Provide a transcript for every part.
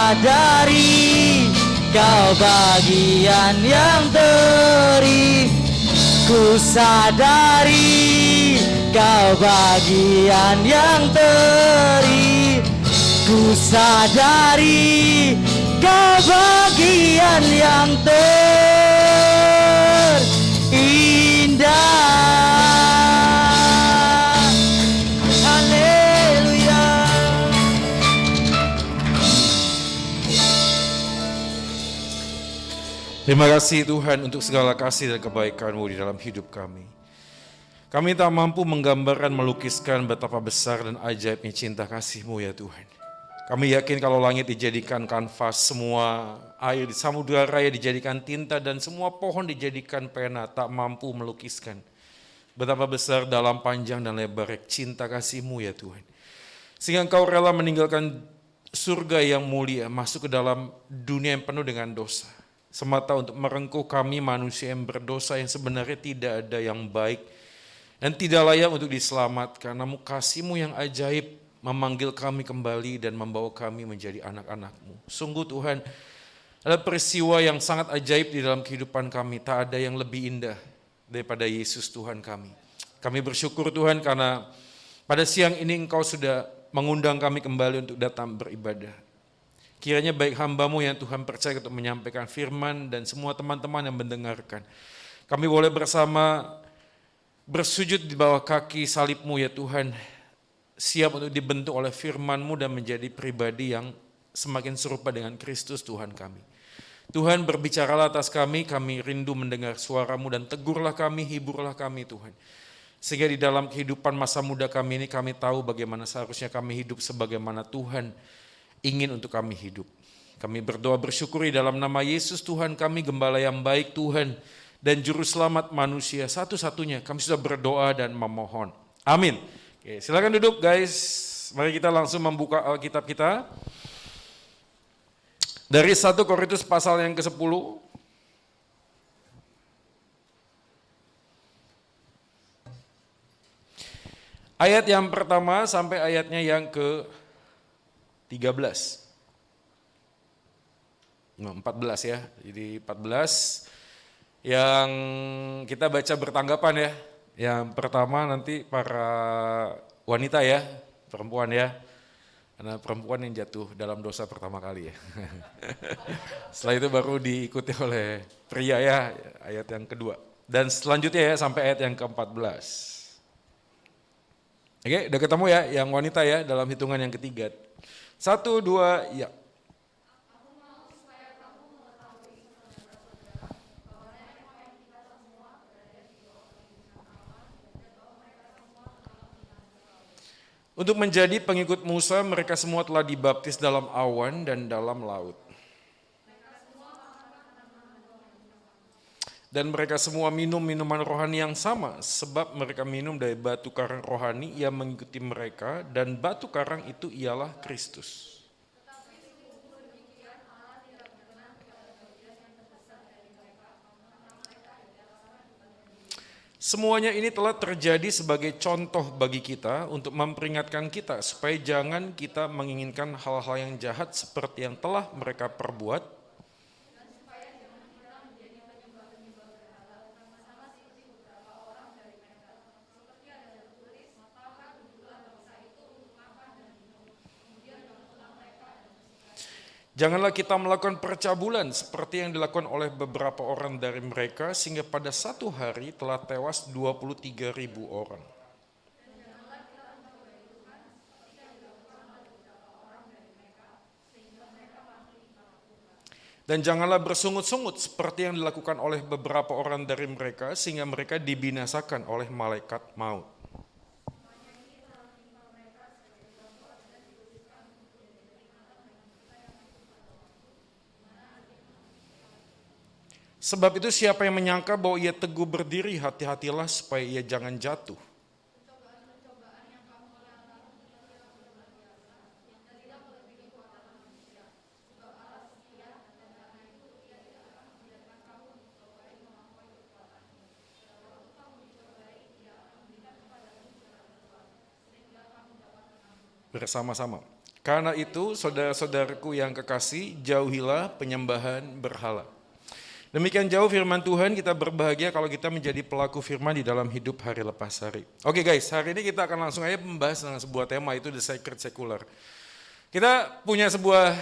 sadari Kau bagian yang teri. Ku sadari Kau bagian yang teri. Ku sadari Kau bagian yang terindah. Haleluya. Terima kasih Tuhan untuk segala kasih dan kebaikan-Mu di dalam hidup kami. Kami tak mampu menggambarkan, melukiskan betapa besar dan ajaibnya cinta kasih-Mu ya Tuhan. Kami yakin kalau langit dijadikan kanvas, semua air di samudera raya dijadikan tinta, dan semua pohon dijadikan pena, tak mampu melukiskan betapa besar, dalam, panjang, dan lebar cinta kasih-Mu ya Tuhan. Sehingga Engkau rela meninggalkan surga yang mulia, masuk ke dalam dunia yang penuh dengan dosa, semata untuk merengkuh kami manusia yang berdosa, yang sebenarnya tidak ada yang baik dan tidak layak untuk diselamatkan. Namun kasih-Mu yang ajaib memanggil kami kembali dan membawa kami menjadi anak-anak-Mu. Sungguh Tuhan, ada peristiwa yang sangat ajaib di dalam kehidupan kami. Tak ada yang lebih indah daripada Yesus Tuhan kami. Kami bersyukur Tuhan karena pada siang ini Engkau sudah mengundang kami kembali untuk datang beribadah. Kiranya baik hamba-Mu yang Tuhan percaya untuk menyampaikan firman dan semua teman-teman yang mendengarkan, kami boleh bersama bersujud di bawah kaki salib-Mu ya Tuhan, siap untuk dibentuk oleh firman-Mu dan menjadi pribadi yang semakin serupa dengan Kristus Tuhan kami. Tuhan, berbicaralah atas kami rindu mendengar suara-Mu, dan tegurlah kami, hiburlah kami Tuhan. Sehingga di dalam kehidupan masa muda kami ini, kami tahu bagaimana seharusnya kami hidup sebagaimana Tuhan ingin untuk kami hidup. Kami berdoa bersyukuri dalam nama Yesus Tuhan kami, Gembala yang baik Tuhan dan Juru Selamat manusia satu-satunya. Kami sudah berdoa dan memohon. Amin. Oke, silakan duduk guys. Mari kita langsung membuka Alkitab kita. Dari 1 Korintus pasal yang ke-10. Ayat yang pertama sampai ayatnya yang ke-13. 14 ya, jadi 14 yang kita baca bertanggapan ya. Yang pertama nanti para wanita ya, perempuan ya. Karena perempuan yang jatuh dalam dosa pertama kali ya. Setelah itu baru diikuti oleh pria ya, ayat yang kedua. Dan selanjutnya ya sampai ayat yang ke-14. Oke, udah ketemu ya yang wanita ya dalam hitungan yang ketiga. 1, 2, ya. Untuk menjadi pengikut Musa, mereka semua telah dibaptis dalam awan dan dalam laut. Dan mereka semua minum minuman rohani yang sama, sebab mereka minum dari batu karang rohani yang mengikuti mereka, dan batu karang itu ialah Kristus. Semuanya ini telah terjadi sebagai contoh bagi kita untuk memperingatkan kita supaya jangan kita menginginkan hal-hal yang jahat seperti yang telah mereka perbuat. Janganlah kita melakukan percabulan seperti yang dilakukan oleh beberapa orang dari mereka, sehingga pada satu hari telah tewas 23.000 orang. Dan janganlah bersungut-sungut seperti yang dilakukan oleh beberapa orang dari mereka, sehingga mereka dibinasakan oleh malaikat maut. Sebab itu siapa yang menyangka bahwa ia teguh berdiri, hati-hatilah supaya ia jangan jatuh. Bersama-sama. Karena itu, saudara-saudaraku yang kekasih, jauhilah penyembahan berhala. Demikian jauh firman Tuhan, kita berbahagia kalau kita menjadi pelaku firman di dalam hidup hari lepas hari. Oke guys, hari ini kita akan langsung aja membahas dengan sebuah tema, itu the sacred secular. Kita punya sebuah,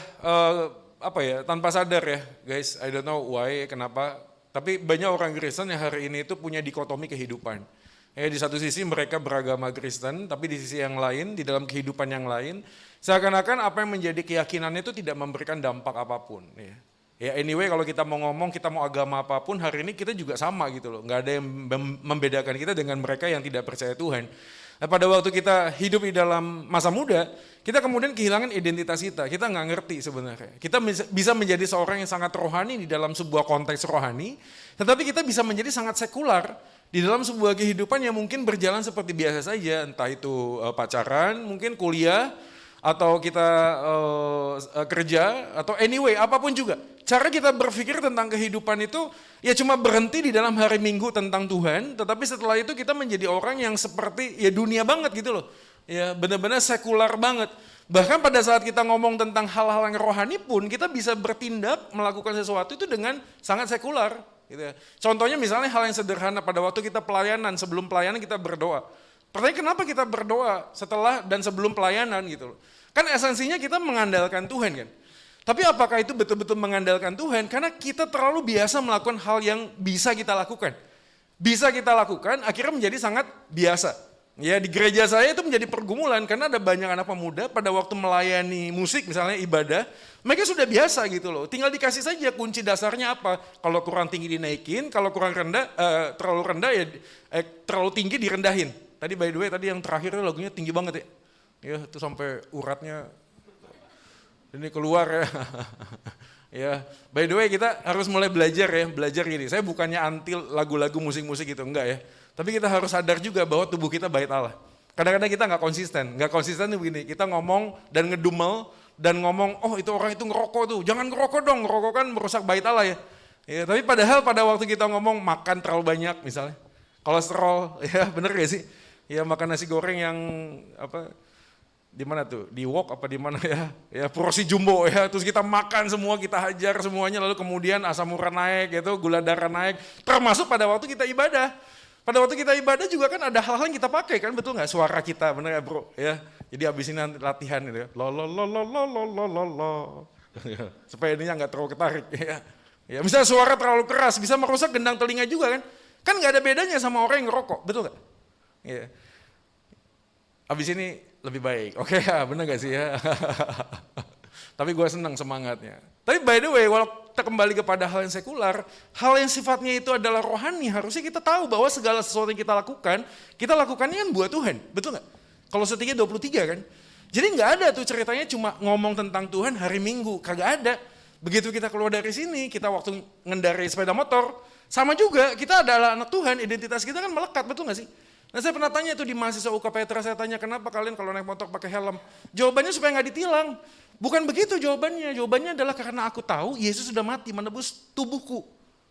tanpa sadar ya guys, I don't know why, kenapa, tapi banyak orang Kristen yang hari ini itu punya dikotomi kehidupan. Di satu sisi mereka beragama Kristen, tapi di sisi yang lain, di dalam kehidupan yang lain, seakan-akan apa yang menjadi keyakinan itu tidak memberikan dampak apapun. Ya anyway, kalau kita mau ngomong, kita mau agama apapun, hari ini kita juga sama gitu loh. Nggak ada yang membedakan kita dengan mereka yang tidak percaya Tuhan. Nah, pada waktu kita hidup di dalam masa muda, kita kemudian kehilangan identitas kita. Kita nggak ngerti sebenarnya. Kita bisa menjadi seorang yang sangat rohani di dalam sebuah konteks rohani, tetapi kita bisa menjadi sangat sekular di dalam sebuah kehidupan yang mungkin berjalan seperti biasa saja. Entah itu pacaran, mungkin kuliah, atau kita kerja, atau anyway, apapun juga. Cara kita berpikir tentang kehidupan itu ya cuma berhenti di dalam hari Minggu tentang Tuhan, tetapi setelah itu kita menjadi orang yang seperti ya dunia banget gitu loh. Ya benar-benar sekular banget. Bahkan pada saat kita ngomong tentang hal-hal yang rohani pun kita bisa bertindak melakukan sesuatu itu dengan sangat sekular. Gitu ya. Contohnya misalnya hal yang sederhana pada waktu kita pelayanan, sebelum pelayanan kita berdoa. Pertanyaan kenapa kita berdoa setelah dan sebelum pelayanan gitu loh. Kan esensinya kita mengandalkan Tuhan kan. Tapi apakah itu betul-betul mengandalkan Tuhan? Karena kita terlalu biasa melakukan hal yang bisa kita lakukan. Bisa kita lakukan akhirnya menjadi sangat biasa. Ya di gereja saya itu menjadi pergumulan karena ada banyak anak pemuda pada waktu melayani musik misalnya ibadah, mereka sudah biasa gitu loh. Tinggal dikasih saja kunci dasarnya apa. Kalau kurang tinggi dinaikin, kalau kurang rendah terlalu rendah ya terlalu tinggi direndahin. Tadi by the way tadi yang terakhir lagunya tinggi banget ya. Ya itu sampai uratnya ini keluar ya. Ya, by the way kita harus mulai belajar gini. Saya bukannya anti lagu-lagu musik-musik gitu, enggak ya. Tapi kita harus sadar juga bahwa tubuh kita bait Allah. Kadang-kadang kita nggak konsisten tuh begini. Kita ngomong dan ngedumel dan ngomong, oh itu orang itu ngerokok tuh, jangan ngerokok dong, ngerokok kan merusak bait Allah ya. Ya, tapi padahal pada waktu kita ngomong makan terlalu banyak misalnya, kolesterol, ya bener gak sih? Ya makan nasi goreng yang di mana tuh, di wok apa di mana ya porsi jumbo ya, terus kita makan semua, kita hajar semuanya, lalu kemudian asam urat naik, gitu, gula darah naik, termasuk pada waktu kita ibadah. Pada waktu kita ibadah juga kan ada hal-hal yang kita pakai kan, betul nggak? Suara kita, bener ya bro? Ya, jadi abis ini nanti latihan gitu ya, lo, supaya ininya nggak terlalu ketarik ya. Ya, misalnya suara terlalu keras bisa merusak gendang telinga juga kan? Kan nggak ada bedanya sama orang yang ngerokok, betul nggak? Ya. Abis ini lebih baik, oke ya bener gak sih ya? Tapi gue senang semangatnya. Tapi by the way, walau kita kembali kepada hal yang sekular, hal yang sifatnya itu adalah rohani, harusnya kita tahu bahwa segala sesuatu yang kita lakukannya kan buat Tuhan, betul gak? Kalau setinggi 23 kan? Jadi gak ada tuh ceritanya cuma ngomong tentang Tuhan hari Minggu, kagak ada. Begitu kita keluar dari sini, kita waktu ngendarai sepeda motor, sama juga kita adalah anak Tuhan, identitas kita kan melekat, betul gak sih? Nah saya pernah tanya itu di mahasiswa UK Petra, saya tanya kenapa kalian kalau naik motor pakai helm? Jawabannya supaya nggak ditilang. Bukan begitu jawabannya. Jawabannya adalah karena aku tahu Yesus sudah mati menebus tubuhku,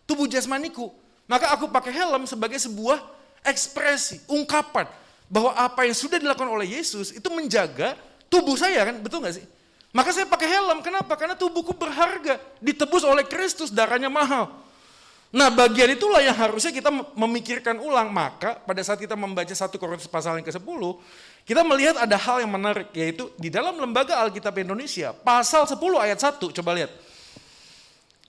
tubuh jasmaniku. Maka aku pakai helm sebagai sebuah ekspresi, ungkapan bahwa apa yang sudah dilakukan oleh Yesus itu menjaga tubuh saya kan, betul nggak sih? Maka saya pakai helm, kenapa? Karena tubuhku berharga, ditebus oleh Kristus, darahnya mahal. Nah bagian itulah yang harusnya kita memikirkan ulang. Maka pada saat kita membaca 1 Korintus pasal yang ke-10, kita melihat ada hal yang menarik, yaitu di dalam Lembaga Alkitab Indonesia, pasal 10 ayat 1, coba lihat.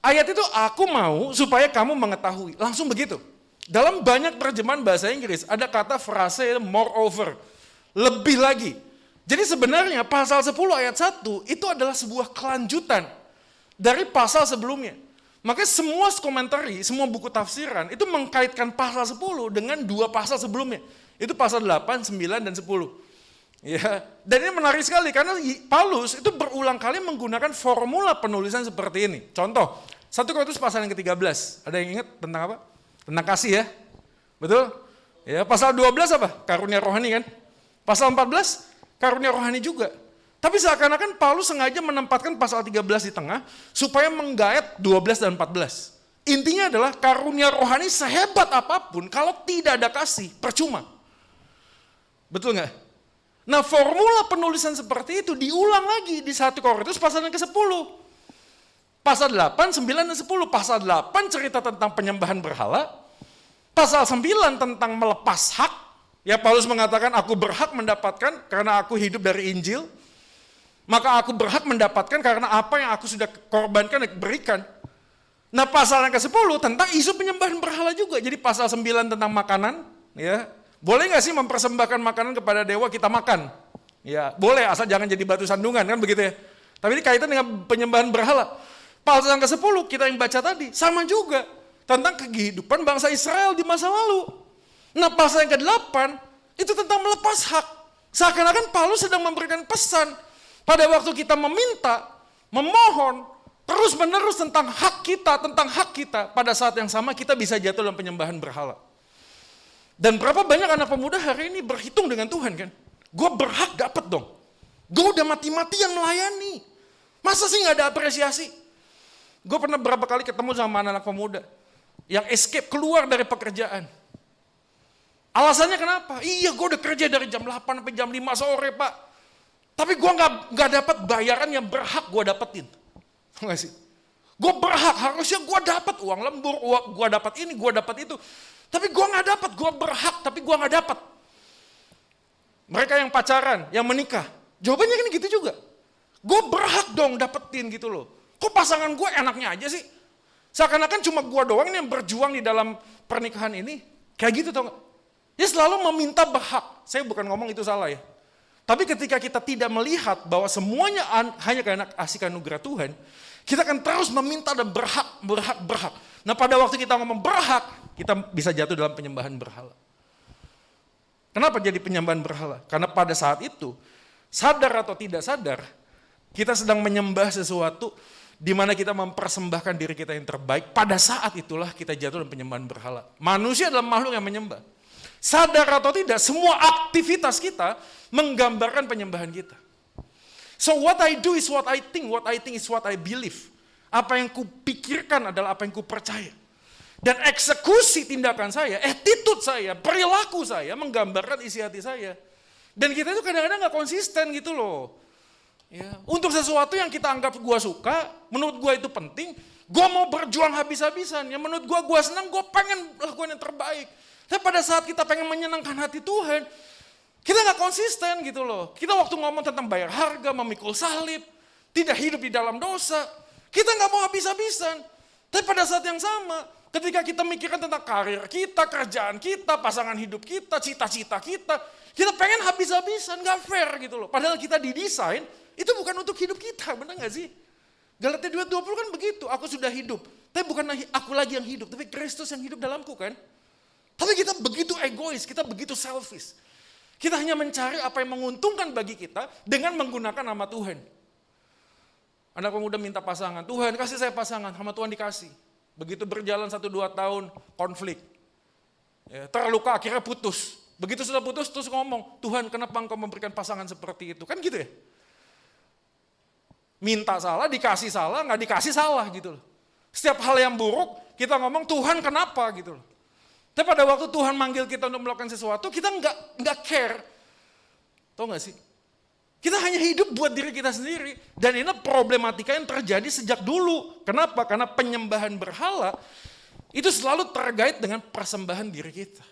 Ayat itu aku mau supaya kamu mengetahui, langsung begitu. Dalam banyak terjemahan bahasa Inggris ada kata frase moreover, lebih lagi. Jadi sebenarnya pasal 10 ayat 1 itu adalah sebuah kelanjutan dari pasal sebelumnya. Makanya semua komentari, semua buku tafsiran itu mengkaitkan pasal 10 dengan dua pasal sebelumnya. Itu pasal 8, 9, dan 10. Ya, dan ini menarik sekali karena Paulus itu berulang kali menggunakan formula penulisan seperti ini. Contoh, 1 Korintus pasal yang ke-13. Ada yang ingat tentang apa? Tentang kasih ya. Betul? Ya, pasal 12 apa? Karunia rohani kan? Pasal 14 karunia rohani juga. Tapi seakan-akan Paulus sengaja menempatkan pasal 13 di tengah supaya menggait 12 dan 14. Intinya adalah karunia rohani sehebat apapun kalau tidak ada kasih, percuma. Betul nggak? Nah, formula penulisan seperti itu diulang lagi di 1 Korintus pasal yang ke-10. Pasal 8, 9, dan 10. Pasal 8 cerita tentang penyembahan berhala. Pasal 9 tentang melepas hak. Ya, Paulus mengatakan aku berhak mendapatkan karena aku hidup dari Injil. Maka aku berhak mendapatkan karena apa yang aku sudah korbankan dan berikan. Nah, pasal yang ke-10 tentang isu penyembahan berhala juga. Jadi pasal 9 tentang makanan, ya. Boleh nggak sih mempersembahkan makanan kepada dewa kita makan? Ya, boleh asal jangan jadi batu sandungan kan begitu ya. Tapi ini kaitan dengan penyembahan berhala. Pasal yang ke-10 kita yang baca tadi sama juga tentang kehidupan bangsa Israel di masa lalu. Nah, pasal yang ke-8 itu tentang melepas hak. Seakan-akan Paulus sedang memberikan pesan pada waktu kita meminta, memohon, terus-menerus tentang hak kita, pada saat yang sama kita bisa jatuh dalam penyembahan berhala. Dan berapa banyak anak pemuda hari ini berhitung dengan Tuhan kan? Gue berhak dapat dong. Gue udah mati-matian melayani. Masa sih gak ada apresiasi? Gue pernah berapa kali ketemu sama anak-anak pemuda yang escape, keluar dari pekerjaan. Alasannya kenapa? Iya, gue udah kerja dari jam 8 sampai jam 5 sore, Pak. Tapi gue gak dapat bayaran yang berhak gue dapetin. Tahu gak sih? Gue berhak, harusnya gue dapat uang lembur, gue dapat ini, gue dapat itu. Tapi gue gak dapat, gue berhak, tapi gue gak dapat. Mereka yang pacaran, yang menikah, jawabannya kan gitu juga. Gue berhak dong dapetin gitu loh. Kok pasangan gue enaknya aja sih? Seakan-akan cuma gue doang yang berjuang di dalam pernikahan ini. Kayak gitu tau gak? Dia selalu meminta berhak. Saya bukan ngomong itu salah ya. Tapi ketika kita tidak melihat bahwa semuanya hanya karena kasih anugerah Tuhan, kita akan terus meminta dan berhak. Nah, pada waktu kita ngomong berhak, kita bisa jatuh dalam penyembahan berhala. Kenapa jadi penyembahan berhala? Karena pada saat itu, sadar atau tidak sadar, kita sedang menyembah sesuatu di mana kita mempersembahkan diri kita yang terbaik. Pada saat itulah kita jatuh dalam penyembahan berhala. Manusia adalah makhluk yang menyembah. Sadar atau tidak, semua aktivitas kita menggambarkan penyembahan kita. So what I do is what I think is what I believe. Apa yang kupikirkan adalah apa yang kupercaya. Dan eksekusi tindakan saya, attitude saya, perilaku saya menggambarkan isi hati saya. Dan kita itu kadang-kadang gak konsisten gitu loh. Ya, untuk sesuatu yang kita anggap gua suka, menurut gua itu penting, gua mau berjuang habis-habisan. Yang menurut gua senang, gua pengen lakukan yang terbaik. Tapi pada saat kita pengen menyenangkan hati Tuhan, kita gak konsisten gitu loh. Kita waktu ngomong tentang bayar harga, memikul salib, tidak hidup di dalam dosa, kita gak mau habis-habisan. Tapi pada saat yang sama, ketika kita mikirkan tentang karir kita, kerjaan kita, pasangan hidup kita, cita-cita kita pengen habis-habisan, gak fair gitu loh. Padahal kita didesain, itu bukan untuk hidup kita, benar gak sih? Galatia 2:20 kan begitu, aku sudah hidup. Tapi bukan aku lagi yang hidup, tapi Kristus yang hidup dalamku kan. Tapi kita begitu egois, kita begitu selfish. Kita hanya mencari apa yang menguntungkan bagi kita dengan menggunakan nama Tuhan. Anak pemuda minta pasangan, Tuhan kasih saya pasangan, sama Tuhan dikasih. Begitu berjalan 1-2 tahun, konflik. Ya, terluka, akhirnya putus. Begitu sudah putus, terus ngomong, Tuhan kenapa engkau memberikan pasangan seperti itu? Kan gitu ya? Minta salah, dikasih salah, nggak dikasih salah gitu loh. Setiap hal yang buruk, kita ngomong, Tuhan kenapa gitu loh. Tapi pada waktu Tuhan manggil kita untuk melakukan sesuatu, kita nggak care. Tahu nggak sih? Kita hanya hidup buat diri kita sendiri. Dan ini problematika yang terjadi sejak dulu. Kenapa? Karena penyembahan berhala itu selalu terkait dengan persembahan diri kita.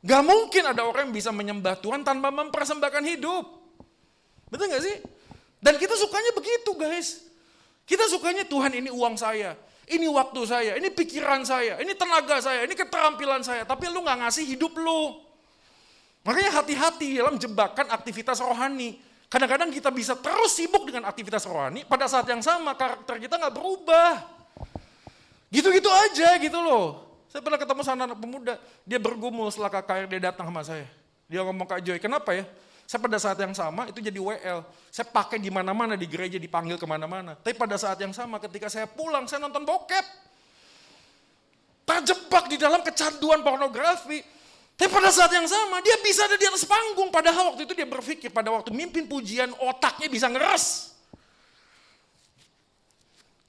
Gak mungkin ada orang yang bisa menyembah Tuhan tanpa mempersembahkan hidup. Betul gak sih? Dan kita sukanya begitu guys. Kita sukanya Tuhan ini uang saya, ini waktu saya, ini pikiran saya, ini tenaga saya, ini keterampilan saya. Tapi lu gak ngasih hidup lu. Makanya hati-hati dalam jebakan aktivitas rohani. Kadang-kadang kita bisa terus sibuk dengan aktivitas rohani, pada saat yang sama karakter kita gak berubah. Gitu-gitu aja gitu loh. Saya pernah ketemu sama anak pemuda, dia bergumul setelah KKR, dia datang sama saya. Dia ngomong, Kak Joy, kenapa ya? Saya pada saat yang sama itu jadi WL. Saya pakai di mana-mana, di gereja dipanggil kemana-mana. Tapi pada saat yang sama ketika saya pulang, saya nonton bokep. Terjebak di dalam kecanduan pornografi. Tapi pada saat yang sama, dia bisa ada di atas panggung. Padahal waktu itu dia berpikir, pada waktu mimpin pujian, otaknya bisa ngeres.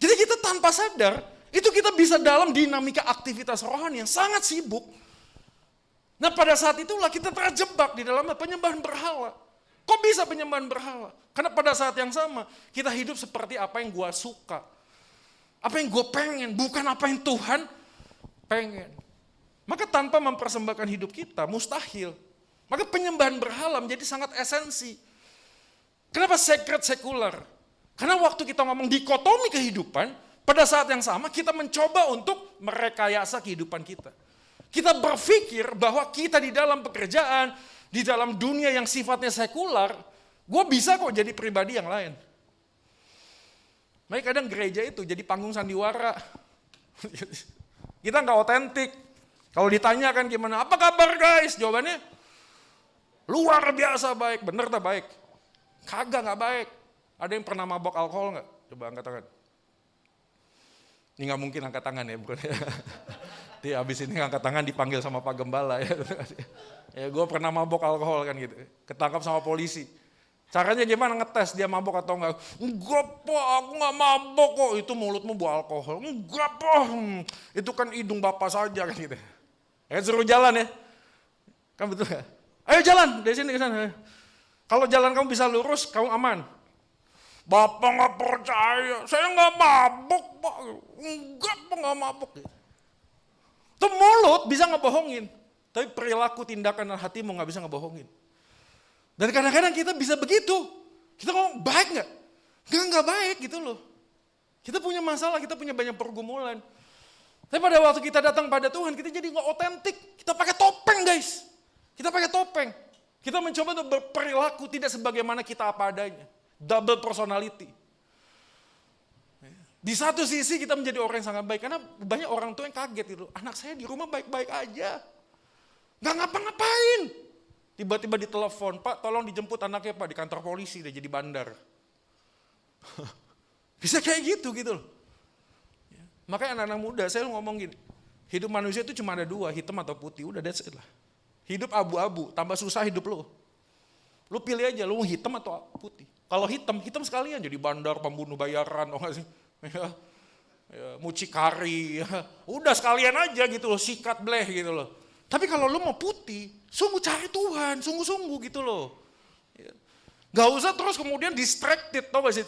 Jadi kita tanpa sadar, itu kita bisa dalam dinamika aktivitas rohani yang sangat sibuk. Nah pada saat itulah kita terjebak di dalam penyembahan berhala. Kok bisa penyembahan berhala? Karena pada saat yang sama, kita hidup seperti apa yang gue suka. Apa yang gue pengen, bukan apa yang Tuhan pengen. Maka tanpa mempersembahkan hidup kita, mustahil. Maka penyembahan berhala menjadi sangat esensi. Kenapa sacred sekular? Karena waktu kita ngomong dikotomi kehidupan, pada saat yang sama kita mencoba untuk merekayasa kehidupan kita. Kita berpikir bahwa kita di dalam pekerjaan, di dalam dunia yang sifatnya sekular, gue bisa kok jadi pribadi yang lain. Makanya kadang gereja itu jadi panggung sandiwara. Kita nggak otentik. Kalau ditanyakan gimana, apa kabar guys? Jawabannya, luar biasa baik. Bener tak baik? Kagak nggak baik. Ada yang pernah mabok alkohol nggak? Coba angkat tangan. Ini nggak mungkin angkat tangan ya, bukan ya. Nanti abis ini angkat tangan dipanggil sama Pak Gembala ya. Ya gue pernah mabok alkohol kan gitu. Ketangkap sama polisi. Caranya gimana ngetes dia mabok atau enggak? Enggak Pak, aku nggak mabok kok. Itu mulutmu bau alkohol. Enggak Pak, itu kan hidung bapak saja kan gitu. Ya suruh jalan ya. Kan betul ya? Ayo jalan dari sini ke sana. Kalau jalan kamu bisa lurus, kamu aman. Bapak nggak percaya, saya nggak mabok Pak. Enggak Pak, nggak mabok. Itu mulut bisa ngebohongin, tapi perilaku, tindakan, dan hatimu nggak bisa ngebohongin. Dan kadang-kadang kita bisa begitu. Kita ngomong baik nggak? Nggak baik gitu loh. Kita punya masalah, kita punya banyak pergumulan. Tapi pada waktu kita datang pada Tuhan, kita jadi nggak otentik. Kita pakai topeng guys. Kita pakai topeng. Kita mencoba untuk berperilaku tidak sebagaimana kita apa adanya. Double personality. Di satu sisi kita menjadi orang yang sangat baik, karena banyak orang tua yang kaget gitu. Anak saya di rumah baik-baik aja. Gak ngapa-ngapain. Tiba-tiba ditelepon, Pak tolong dijemput anaknya Pak di kantor polisi, dia jadi bandar. Bisa kayak gitu loh. Makanya anak-anak muda, saya ngomong gini, hidup manusia itu cuma ada dua, hitam atau putih, udah that's it lah. Hidup abu-abu, tambah susah hidup lo. Lo pilih aja, lo mau hitam atau putih. Kalau hitam sekalian jadi bandar, pembunuh bayaran, oh gak sih? Ya, mucikari, ya. Udah sekalian aja gitu loh, sikat bleh gitu loh. Tapi kalau lu mau putih, sungguh cari Tuhan, sungguh-sungguh gitu loh. Ya. Gak usah terus kemudian distracted, tau gak sih?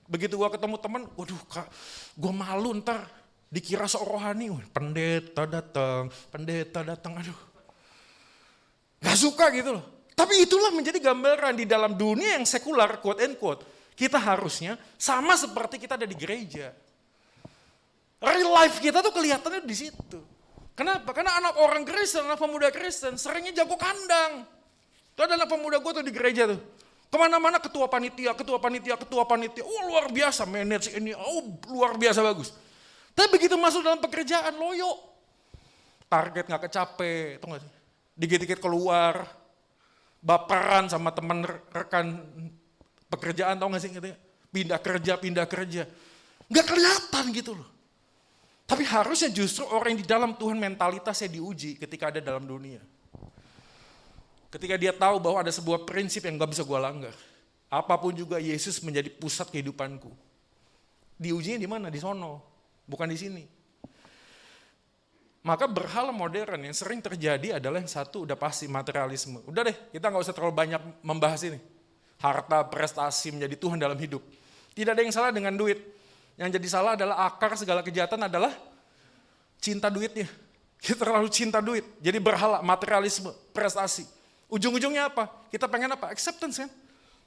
Begitu gua ketemu teman, waduh kak, gua malu ntar dikira seorang rohani, pendeta datang, aduh. Gak suka gitu loh. Tapi itulah menjadi gambaran di dalam dunia yang sekular, quote and quote. Kita harusnya sama seperti kita ada di gereja. Real life kita tuh kelihatannya di situ. Kenapa? Karena anak orang Kristen, anak pemuda Kristen seringnya jago kandang. Tuh ada anak pemuda gue tuh di gereja tuh. Kemana-mana ketua panitia. Oh luar biasa, manage ini, oh luar biasa bagus. Tapi begitu masuk dalam pekerjaan, loyo. Target gak kecape, tau gak sih? Dikit-dikit keluar, baperan sama teman rekan pekerjaan, tau gak sih? Pindah kerja. Gak kelihatan gitu loh. Tapi harusnya justru orang yang di dalam Tuhan mentalitasnya diuji ketika ada dalam dunia. Ketika dia tahu bahwa ada sebuah prinsip yang gak bisa gue langgar. Apapun juga Yesus menjadi pusat kehidupanku. Diujinya di mana? Di sono, bukan di sini. Maka berhala modern yang sering terjadi adalah yang satu udah pasti materialisme. Udah deh, kita gak usah terlalu banyak membahas ini. Harta, prestasi menjadi Tuhan dalam hidup. Tidak ada yang salah dengan duit. Yang jadi salah adalah akar segala kejahatan adalah cinta duitnya. Kita terlalu cinta duit. Jadi berhala, materialisme, prestasi. Ujung-ujungnya apa? Kita pengen apa? Acceptance kan?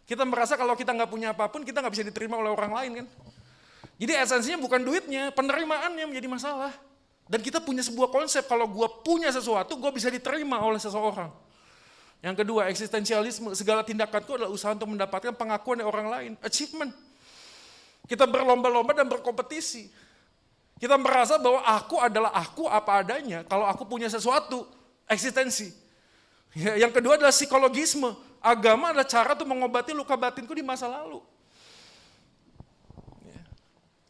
Kita merasa kalau kita nggak punya apapun, kita nggak bisa diterima oleh orang lain kan? Jadi esensinya bukan duitnya, penerimaannya menjadi masalah. Dan kita punya sebuah konsep, kalau gue punya sesuatu, gue bisa diterima oleh seseorang. Yang kedua, eksistensialisme. Segala tindakanku adalah usaha untuk mendapatkan pengakuan dari orang lain. Achievement. Kita berlomba-lomba dan berkompetisi. Kita merasa bahwa aku adalah aku apa adanya kalau aku punya sesuatu, eksistensi. Ya, yang kedua adalah psikologisme. Agama adalah cara untuk mengobati luka batinku di masa lalu. Ya.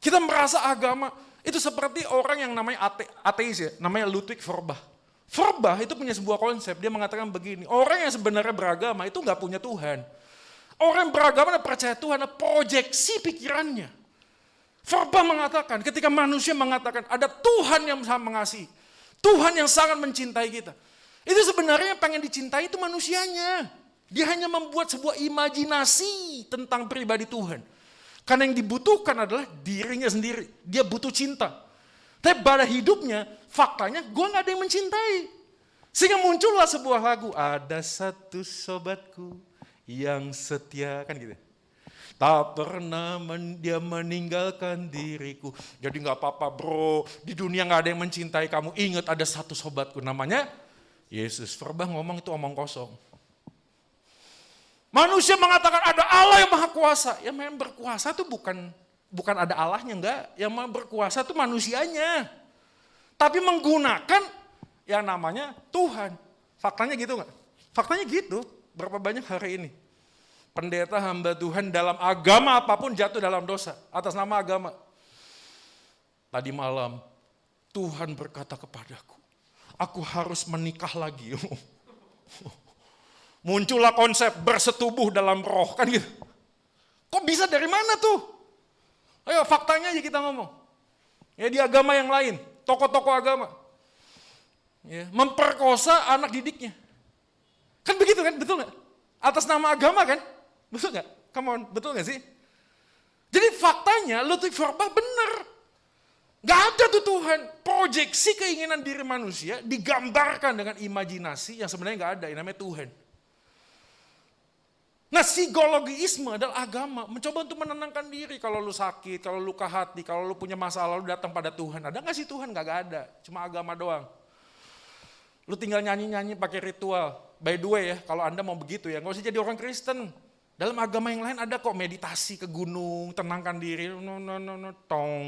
Kita merasa agama itu seperti orang yang namanya ateis ya, namanya Ludwig Feuerbach. Feuerbach itu punya sebuah konsep, dia mengatakan begini, orang yang sebenarnya beragama itu nggak punya Tuhan. Orang yang beragama dan percaya Tuhan adalah proyeksi pikirannya. Feuerbach mengatakan, ketika manusia mengatakan ada Tuhan yang sangat mengasihi, Tuhan yang sangat mencintai kita. Itu sebenarnya yang pengen dicintai itu manusianya. Dia hanya membuat sebuah imajinasi tentang pribadi Tuhan. Karena yang dibutuhkan adalah dirinya sendiri. Dia butuh cinta. Tapi pada hidupnya, faktanya gue gak ada yang mencintai. Sehingga muncullah sebuah lagu. Ada satu sobatku yang setia, kan gitu. Tak pernah dia meninggalkan diriku. Jadi gak apa-apa bro, di dunia gak ada yang mencintai kamu. Ingat ada satu sobatku namanya Yesus. Verbah ngomong itu omong kosong. Manusia mengatakan ada Allah yang maha kuasa. Ya memang berkuasa itu bukan ada Allahnya, enggak. Yang maha berkuasa itu manusianya. Tapi menggunakan yang namanya Tuhan. Faktanya gitu enggak? Faktanya gitu. Berapa banyak hari ini pendeta hamba Tuhan dalam agama apapun jatuh dalam dosa. Atas nama agama. Tadi malam Tuhan berkata kepadaku, aku harus menikah lagi. Muncullah konsep bersetubuh dalam roh, kan gitu. Kok bisa dari mana tuh? Ayo faktanya aja kita ngomong. Ya di agama yang lain, tokoh-tokoh agama. Ya, memperkosa anak didiknya. Kan begitu kan, betul gak? Atas nama agama kan? Betul gak? Come on, betul gak sih? Jadi faktanya Ludwig Feuerbach benar. Gak ada tuh Tuhan. Proyeksi keinginan diri manusia digambarkan dengan imajinasi yang sebenarnya gak ada, yang namanya Tuhan. Nah, psikologiisme adalah agama, mencoba untuk menenangkan diri. Kalau lu sakit, kalau lu luka hati, kalau lu punya masalah, lu datang pada Tuhan. Ada gak sih Tuhan? Gak ada, cuma agama doang. Lu tinggal nyanyi-nyanyi pakai ritual. By the way ya, kalau Anda mau begitu ya, gak usah jadi orang Kristen. Dalam agama yang lain ada kok meditasi ke gunung, tenangkan diri. Tong,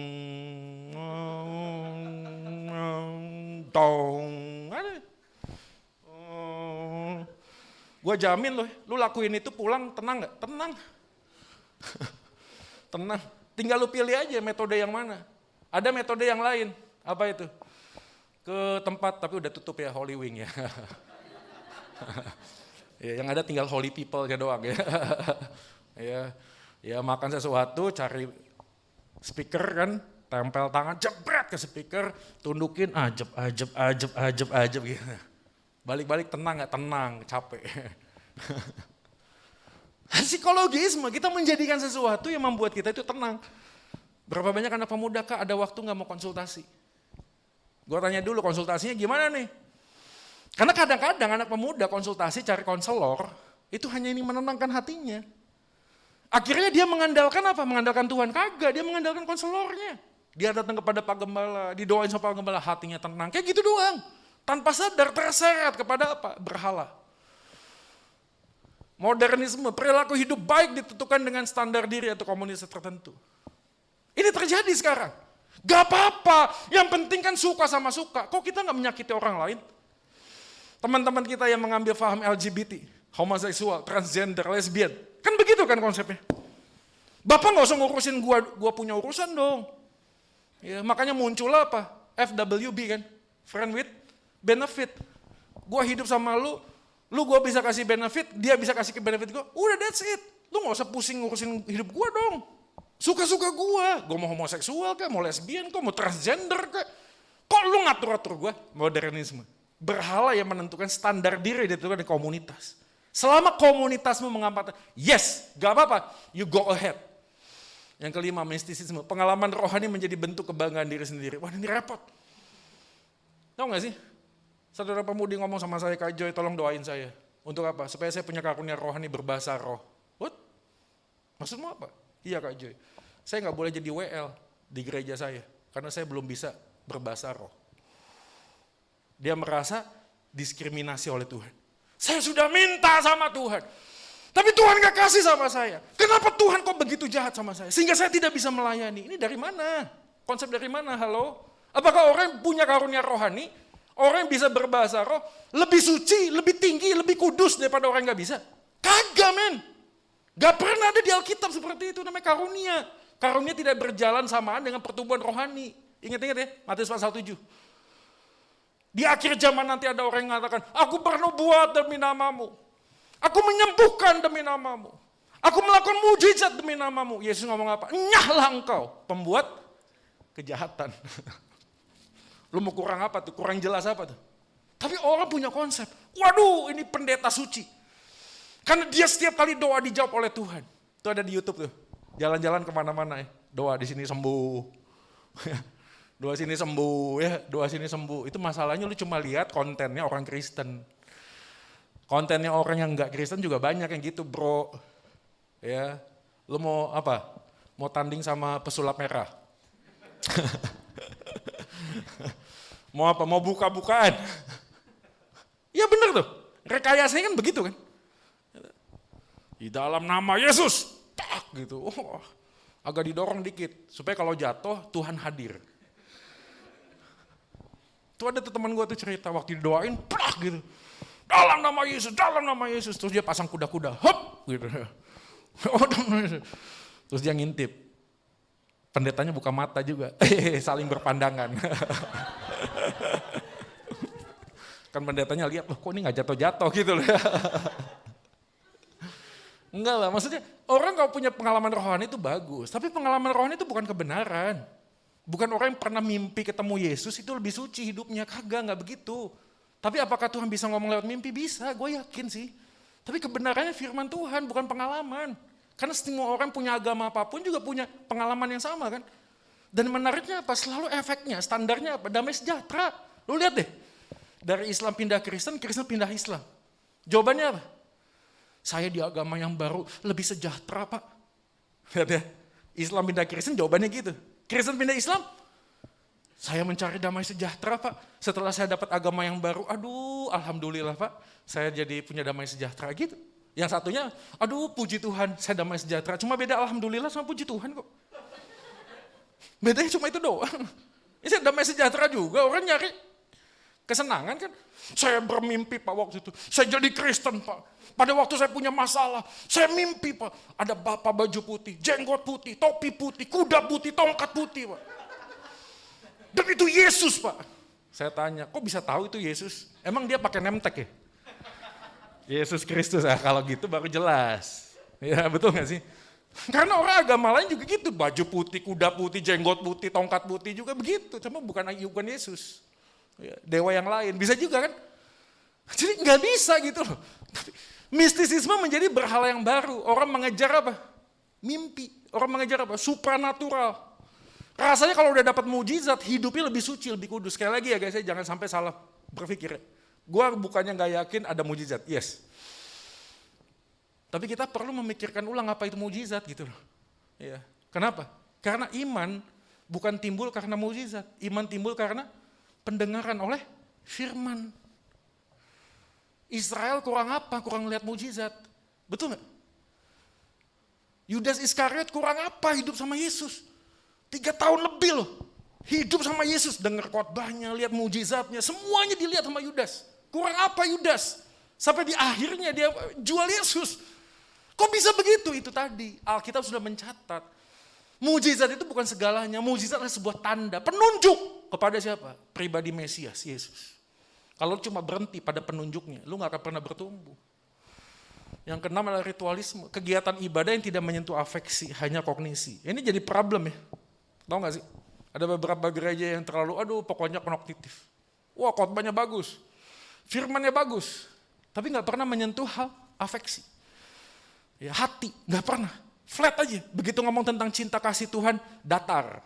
tong, ada. Gue jamin loh, lu lakuin itu pulang tenang gak? Tenang. Tenang. Tinggal lu pilih aja metode yang mana. Ada metode yang lain. Apa itu? Ke tempat, tapi udah tutup ya, Holy Wing ya. Ya yang ada tinggal holy people-nya doang ya. Ya makan sesuatu, cari speaker kan, tempel tangan, jebret ke speaker, tundukin, ajeb gitu. Balik-balik tenang gak? Tenang, capek. Psikologisme, kita menjadikan sesuatu yang membuat kita itu tenang. Berapa banyak anak pemuda kak ada waktu gak mau konsultasi? Gue tanya dulu konsultasinya gimana nih? Karena kadang-kadang anak pemuda konsultasi cari konselor, itu hanya ini menenangkan hatinya. Akhirnya dia mengandalkan apa? Mengandalkan Tuhan? Kagak, dia mengandalkan konselornya. Dia datang kepada Pak Gembala, didoain sama Pak Gembala, hatinya tenang. Kayak gitu doang. Tanpa sadar terseret kepada apa? Berhala. Modernisme, perilaku hidup baik ditentukan dengan standar diri atau komunitas tertentu. Ini terjadi sekarang. Gak apa-apa, yang penting kan suka sama suka. Kok kita gak menyakiti orang lain? Teman-teman kita yang mengambil paham LGBT, homoseksual, transgender, lesbian. Kan begitu kan konsepnya. Bapak gak usah ngurusin gua punya urusan dong. Ya, makanya muncul apa? FWB kan, friend with benefit. Gua hidup sama lu gua bisa kasih benefit, dia bisa kasih ke benefit gua. Udah that's it. Lu gak usah pusing ngurusin hidup gua dong. Suka-suka gua mau homoseksual kah, mau lesbian kah, mau transgender kah. Kok lu ngatur-atur gua? Modernisme. Berhala yang menentukan standar diri ditentukan di komunitas. Selama komunitasmu mengamalkan, yes, gak apa-apa, you go ahead. Yang kelima, mistisisme. Pengalaman rohani menjadi bentuk kebanggaan diri sendiri. Wah ini repot. Tahu gak sih? Saudara pemudi ngomong sama saya, Kak Joy tolong doain saya. Untuk apa? Supaya saya punya karunia rohani berbahasa roh. What? Maksudmu apa? Iya Kak Joy. Saya gak boleh jadi WL di gereja saya. Karena saya belum bisa berbahasa roh. Dia merasa diskriminasi oleh Tuhan. Saya sudah minta sama Tuhan. Tapi Tuhan gak kasih sama saya. Kenapa Tuhan kok begitu jahat sama saya? Sehingga saya tidak bisa melayani. Ini dari mana? Konsep dari mana? Halo? Apakah orang yang punya karunia rohani, orang yang bisa berbahasa roh, lebih suci, lebih tinggi, lebih kudus daripada orang yang gak bisa? Kagak men. Gak pernah ada di Alkitab seperti itu, namanya karunia. Karunia tidak berjalan samaan dengan pertumbuhan rohani. Ingat-ingat ya, Matius pasal 7. Di akhir zaman nanti ada orang yang mengatakan, aku bernubuat demi namamu. Aku menyembuhkan demi namamu. Aku melakukan mujizat demi namamu. Yesus ngomong apa? Nyahlah engkau, pembuat kejahatan. Lu mau kurang apa tuh? Kurang jelas apa tuh? Tapi orang punya konsep. Waduh, ini pendeta suci. Karena dia setiap kali doa dijawab oleh Tuhan. Itu ada di YouTube tuh. Jalan-jalan kemana-mana ya. Doa di sini sembuh. Doa sini sembuh ya. Doa sini sembuh. Itu masalahnya lu cuma lihat kontennya orang Kristen. Kontennya orang yang enggak Kristen juga banyak yang gitu bro. Ya. Lu mau apa? Mau tanding sama pesulap merah. Mau apa? Mau buka-bukaan. Ya bener tuh. Rekayasanya kan begitu kan. Di dalam nama Yesus, tak gitu. Oh, agak didorong dikit supaya kalau jatuh Tuhan hadir. Tuh ada tuh teman gue tuh cerita waktu didoain, plak gitu. Dalam nama Yesus, dalam nama Yesus. Terus dia pasang kuda-kuda, hop gitu. Oh, terus dia ngintip. Pendetanya buka mata juga, saling berpandangan. Kan pendetanya lihat, loh kok ini gak jatuh-jatuh gitu loh. Enggak lah, maksudnya orang kalau punya pengalaman rohani itu bagus. Tapi pengalaman rohani itu bukan kebenaran. Bukan orang yang pernah mimpi ketemu Yesus itu lebih suci hidupnya. Kagak, gak begitu. Tapi apakah Tuhan bisa ngomong lewat mimpi? Bisa, gue yakin sih. Tapi kebenarannya firman Tuhan, bukan pengalaman. Karena semua orang punya agama apapun juga punya pengalaman yang sama kan. Dan menariknya apa? Selalu efeknya, standarnya apa? Damai sejahtera. Lu lihat deh, dari Islam pindah Kristen, Kristen pindah Islam. Jawabannya apa? Saya di agama yang baru lebih sejahtera pak. Lihat ya, Islam pindah Kristen jawabannya gitu. Kristen pindah Islam, saya mencari damai sejahtera pak. Setelah saya dapat agama yang baru, aduh alhamdulillah pak, saya jadi punya damai sejahtera gitu. Yang satunya, aduh puji Tuhan, saya damai sejahtera. Cuma beda alhamdulillah sama puji Tuhan kok. Bedanya cuma itu doang. Ini saya damai sejahtera juga, orang nyari kesenangan kan. Saya bermimpi pak waktu itu, saya jadi Kristen pak. Pada waktu saya punya masalah, saya mimpi pak. Ada bapak baju putih, jenggot putih, topi putih, kuda putih, tongkat putih pak. Dan itu Yesus pak. Saya tanya, kok bisa tahu itu Yesus? Emang dia pakai nemtek ya? Yesus Kristus, kalau gitu baru jelas. Ya betul gak sih? Karena orang agama lain juga gitu, baju putih, kuda putih, jenggot putih, tongkat putih juga begitu. Cuma bukan Yesus. Ya, dewa yang lain, bisa juga kan? Jadi nggak bisa gitu loh. Tapi mistisisme menjadi berhala yang baru. Orang mengejar apa? Mimpi. Orang mengejar apa? Supranatural. Rasanya kalau udah dapat mujizat, hidupnya lebih suci, lebih kudus. Sekali lagi ya guys, jangan sampai salah berpikir. Gua bukannya nggak yakin ada mujizat, yes. Tapi kita perlu memikirkan ulang apa itu mujizat gitu loh. Ya. Kenapa? Karena iman bukan timbul karena mujizat. Iman timbul karena pendengaran oleh firman. Israel kurang apa? Kurang lihat mujizat. Betul nggak? Yudas Iskariot kurang apa hidup sama Yesus? 3 tahun lebih loh. Hidup sama Yesus, dengar khotbahnya, lihat mujizatnya, semuanya dilihat sama Yudas. Kurang apa Yudas? Sampai di akhirnya dia jual Yesus. Kok bisa begitu? Itu tadi, Alkitab sudah mencatat. Mujizat itu bukan segalanya, mujizat adalah sebuah tanda, penunjuk kepada siapa? Pribadi Mesias, Yesus. Kalau cuma berhenti pada penunjuknya, lu gak akan pernah bertumbuh. Yang keenam adalah ritualisme, kegiatan ibadah yang tidak menyentuh afeksi, hanya kognisi. Ini jadi problem ya, tau gak sih? Ada beberapa gereja yang terlalu, pokoknya kognitif. Wah khotbahnya bagus, firmannya bagus, tapi gak pernah menyentuh hal afeksi. Ya, hati, gak pernah. Flat aja, begitu ngomong tentang cinta kasih Tuhan, datar.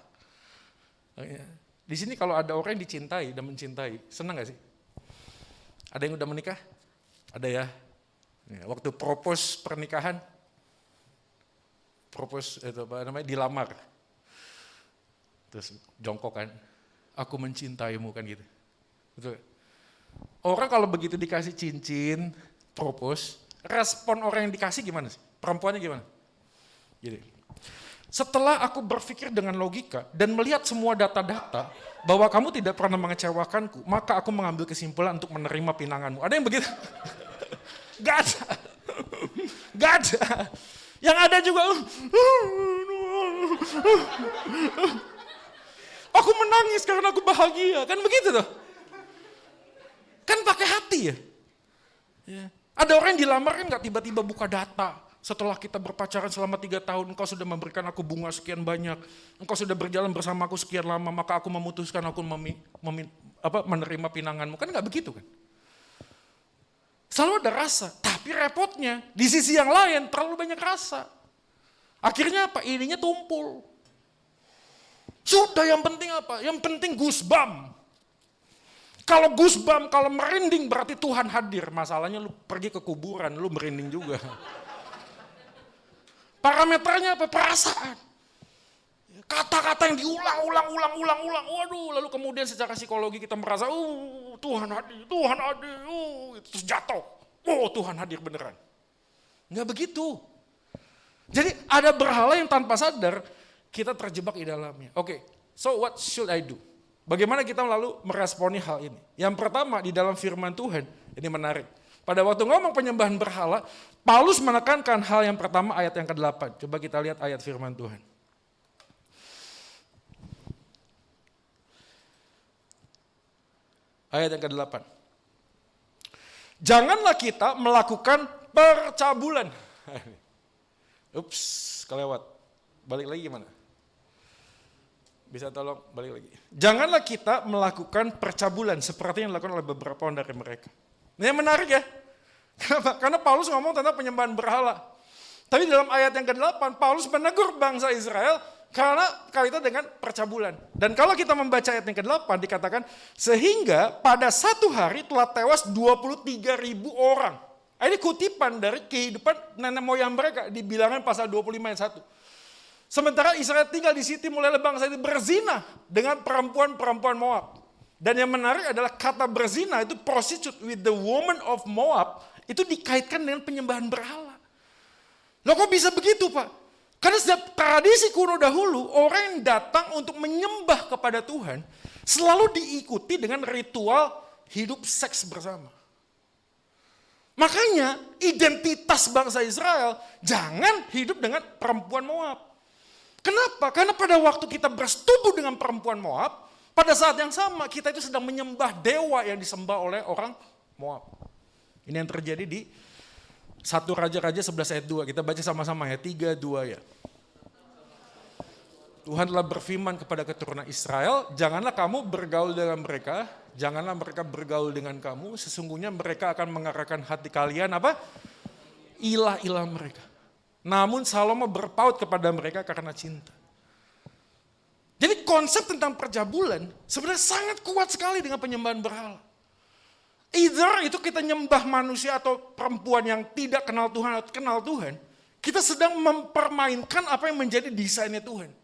Di sini kalau ada orang yang dicintai dan mencintai, senang gak sih? Ada yang udah menikah? Ada ya? Waktu propose pernikahan, dilamar. Terus jongkok kan, aku mencintaimu kan gitu. Betul. Orang kalau begitu dikasih cincin, propose, respon orang yang dikasih gimana sih? Perempuannya gimana? Jadi, setelah aku berpikir dengan logika dan melihat semua data-data bahwa kamu tidak pernah mengecewakanku, maka aku mengambil kesimpulan untuk menerima pinanganmu. Ada yang begitu? Gak ada. Gak ada. Yang ada juga, aku menangis karena aku bahagia. Kan begitu tuh. Kan pakai hati ya. Ada orang yang dilamar kan gak tiba-tiba buka data. Setelah kita berpacaran selama 3 tahun, engkau sudah memberikan aku bunga sekian banyak. Engkau sudah berjalan bersama aku sekian lama, maka aku memutuskan aku menerima pinanganmu. Kan gak begitu kan? Selalu ada rasa, Tapi repotnya, di sisi yang lain terlalu banyak rasa. Akhirnya apa? Ininya tumpul. Sudah yang penting apa? Yang penting goosebump. Kalau goosebump, kalau merinding berarti Tuhan hadir. Masalahnya lu pergi ke kuburan, lu merinding juga. Parameternya apa? Perasaan. Kata-kata yang diulang. Waduh, lalu kemudian secara psikologi kita merasa, Tuhan hadir, terus jatuh. Oh, Tuhan hadir beneran. Nggak begitu. Jadi ada berhala yang tanpa sadar kita terjebak di dalamnya. Oke, so what should I do? Bagaimana kita lalu meresponi hal ini? Yang pertama di dalam firman Tuhan, ini menarik. Pada waktu ngomong penyembahan berhala, Paulus menekankan hal yang pertama ayat yang ke-8. Coba kita lihat ayat firman Tuhan. Ayat yang ke-8. Janganlah kita melakukan percabulan. Ups, kelewat. Balik lagi gimana? Bisa tolong balik lagi. Janganlah kita melakukan percabulan seperti yang dilakukan oleh beberapa orang dari mereka. Ini yang menarik ya. Kenapa? Karena Paulus ngomong tentang penyembahan berhala. Tapi dalam ayat yang ke-8, Paulus menegur bangsa Israel karena kaitan dengan percabulan. Dan kalau kita membaca ayat yang ke-8 dikatakan, sehingga pada satu hari telah tewas 23.000 orang. Ini kutipan dari kehidupan nenek moyang mereka di Bilangan pasal 25 ayat 1. Sementara Israel tinggal di situ, mulailah bangsa itu berzina dengan perempuan-perempuan Moab. Dan yang menarik adalah kata berzina itu prostitute with the woman of Moab itu dikaitkan dengan penyembahan berhala. Loh kok bisa begitu Pak? Karena setiap tradisi kuno dahulu, orang yang datang untuk menyembah kepada Tuhan selalu diikuti dengan ritual hidup seks bersama. Makanya identitas bangsa Israel jangan hidup dengan perempuan Moab. Kenapa? Karena pada waktu kita bersetubuh dengan perempuan Moab, pada saat yang sama kita itu sedang menyembah dewa yang disembah oleh orang Moab. Ini yang terjadi di 1 Raja-Raja 11 ayat 2. Kita baca sama-sama ya, 3, 2 ya. Tuhan telah berfirman kepada keturunan Israel, janganlah kamu bergaul dengan mereka, janganlah mereka bergaul dengan kamu, sesungguhnya mereka akan mengarahkan hati kalian apa? Ilah-ilah mereka. Namun Salomo berpaut kepada mereka karena cinta. Jadi konsep tentang percabulan sebenarnya sangat kuat sekali dengan penyembahan berhala. Either itu kita nyembah manusia atau perempuan yang tidak kenal Tuhan atau kenal Tuhan, kita sedang mempermainkan apa yang menjadi desainnya Tuhan.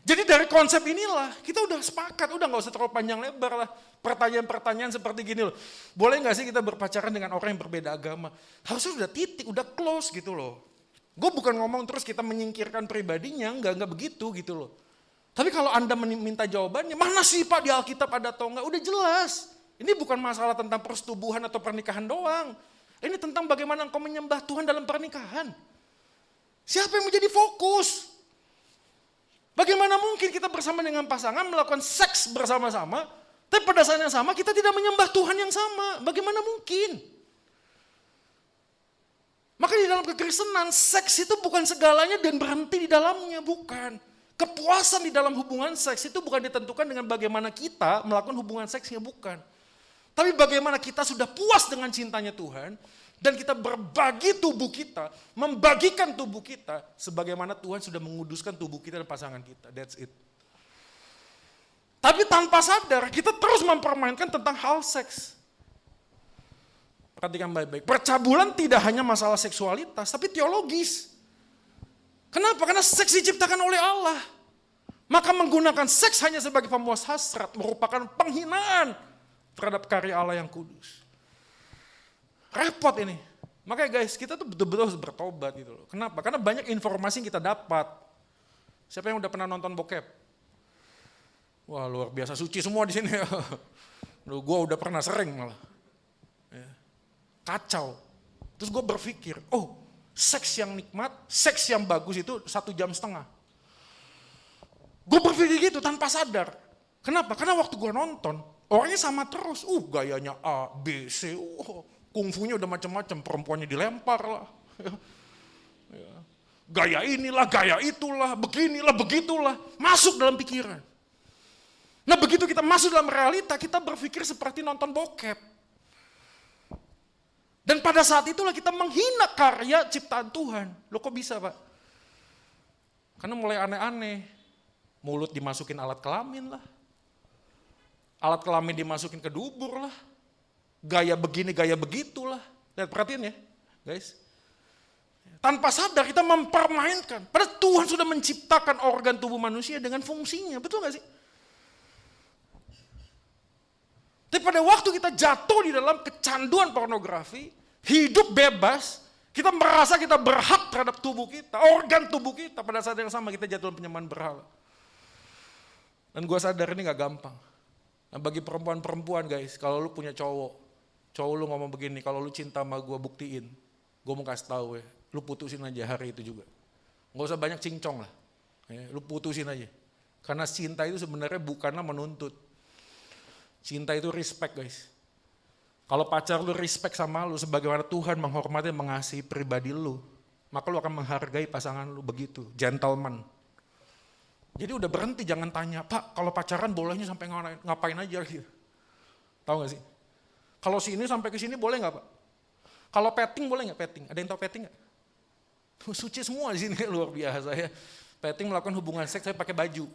Jadi dari konsep inilah kita udah sepakat, udah gak usah terlalu panjang lebar lah. Pertanyaan-pertanyaan seperti gini loh. Boleh gak sih kita berpacaran dengan orang yang berbeda agama? Harusnya udah titik, udah close gitu loh. Gue bukan ngomong terus kita menyingkirkan pribadinya, enggak begitu gitu loh. Tapi kalau Anda minta jawabannya, mana sih Pak di Alkitab ada atau enggak? Udah jelas. Ini bukan masalah tentang persetubuhan atau pernikahan doang. Ini tentang bagaimana engkau menyembah Tuhan dalam pernikahan. Siapa yang menjadi fokus? Bagaimana mungkin kita bersama dengan pasangan melakukan seks bersama-sama, tapi pada saat yang sama kita tidak menyembah Tuhan yang sama. Bagaimana mungkin? Maka di dalam kekristenan, seks itu bukan segalanya dan berhenti di dalamnya, bukan. Kepuasan di dalam hubungan seks itu bukan ditentukan dengan bagaimana kita melakukan hubungan seksnya, bukan. Tapi bagaimana kita sudah puas dengan cintanya Tuhan, dan kita berbagi tubuh kita, membagikan tubuh kita, sebagaimana Tuhan sudah menguduskan tubuh kita dan pasangan kita. That's it. Tapi tanpa sadar, kita terus mempermainkan tentang hal seks. Perhatikan baik-baik. Percabulan tidak hanya masalah seksualitas, tapi teologis. Kenapa? Karena seks diciptakan oleh Allah. Maka menggunakan seks hanya sebagai pemuas hasrat merupakan penghinaan terhadap karya Allah yang kudus. Repot ini. Makanya guys, kita tuh betul-betul harus bertobat gitu loh. Kenapa? Karena banyak informasi yang kita dapat. Siapa yang udah pernah nonton bokep? Wah, luar biasa suci semua di sini. Gue udah pernah sering malah. Kacau. Terus gue berpikir, oh seks yang nikmat, seks yang bagus itu 1,5 jam. Gue berpikir gitu tanpa sadar. Kenapa? Karena waktu gue nonton, orangnya sama terus. Gayanya A, B, C, kungfunya udah macam-macam. Perempuannya dilempar lah. Gaya inilah, gaya itulah, beginilah, begitulah. Masuk dalam pikiran. Nah begitu kita masuk dalam realita, kita berpikir seperti nonton bokep. Dan pada saat itulah kita menghina karya ciptaan Tuhan. Loh kok bisa Pak? Karena mulai aneh-aneh. Mulut dimasukin alat kelamin lah. Alat kelamin dimasukin ke dubur lah. Gaya begini, gaya begitulah. Lihat perhatiin ya guys. Tanpa sadar kita mempermainkan. Padahal Tuhan sudah menciptakan organ tubuh manusia dengan fungsinya. Betul gak sih? Tapi pada waktu kita jatuh di dalam kecanduan pornografi, hidup bebas, kita merasa kita berhak terhadap tubuh kita, organ tubuh kita. Pada saat yang sama kita jatuh dalam penyembahan berhala. Dan gue sadar ini gak gampang. Nah bagi perempuan-perempuan guys, kalau lu punya cowok lu ngomong begini, kalau lu cinta sama gue buktiin, gue mau kasih tahu ya, lu putusin aja hari itu juga. Gak usah banyak cincong lah, ya, lu putusin aja. Karena cinta itu sebenarnya bukanlah menuntut. Cinta itu respect guys. Kalau pacar lu respect sama lu, sebagaimana Tuhan menghormati dan mengasihi pribadi lu, maka lu akan menghargai pasangan lu begitu, gentleman. Jadi udah berhenti, jangan tanya, Pak kalau pacaran bolehnya sampai ngapain aja gitu. Tahu gak sih? Kalau sini sampai ke sini boleh nggak Pak? Kalau petting boleh nggak petting? Ada yang tahu petting nggak? Suci semua di sini luar biasa ya. Petting melakukan hubungan seks saya pakai baju.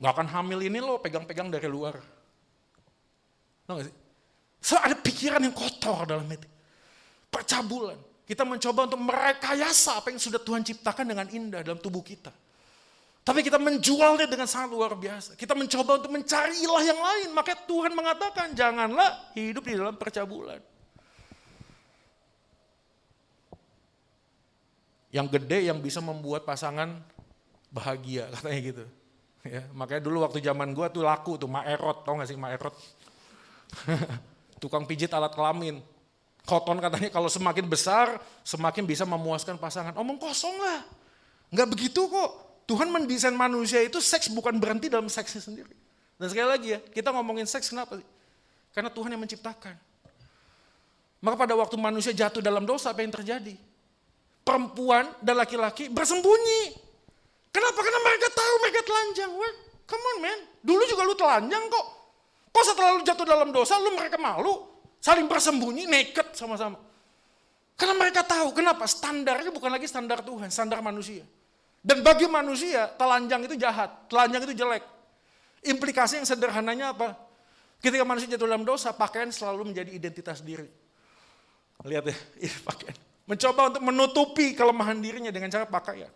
Nggak akan hamil ini loh pegang-pegang dari luar. Tahu nggak sih? So ada pikiran yang kotor dalam itu. Percabulan. Kita mencoba untuk merekayasa apa yang sudah Tuhan ciptakan dengan indah dalam tubuh kita. Tapi kita menjualnya dengan sangat luar biasa. Kita mencoba untuk mencari ilah yang lain. Makanya Tuhan mengatakan, janganlah hidup di dalam percabulan. Yang gede yang bisa membuat pasangan bahagia, katanya gitu. Ya, makanya dulu waktu zaman gua tuh laku tuh, Maerot, tau gak sih Maerot? Tukang pijit alat kelamin. Koton katanya kalau semakin besar, semakin bisa memuaskan pasangan. Omong kosong lah. Gak begitu kok. Tuhan mendesain manusia itu seks bukan berhenti dalam seksnya sendiri. Dan sekali lagi ya, kita ngomongin seks kenapa sih? Karena Tuhan yang menciptakan. Maka pada waktu manusia jatuh dalam dosa, apa yang terjadi? Perempuan dan laki-laki bersembunyi. Kenapa? Karena mereka tahu mereka telanjang. Well, come on man, dulu juga lu telanjang kok. Kok setelah lu jatuh dalam dosa, lu mereka malu? Saling bersembunyi, naked sama-sama. Karena mereka tahu, kenapa? Standarnya bukan lagi standar Tuhan, standar manusia. Dan bagi manusia, telanjang itu jahat, telanjang itu jelek. Implikasi yang sederhananya apa? Ketika manusia jatuh dalam dosa, pakaian selalu menjadi identitas diri. Lihat ya, ini pakaian. Mencoba untuk menutupi kelemahan dirinya dengan cara pakaian.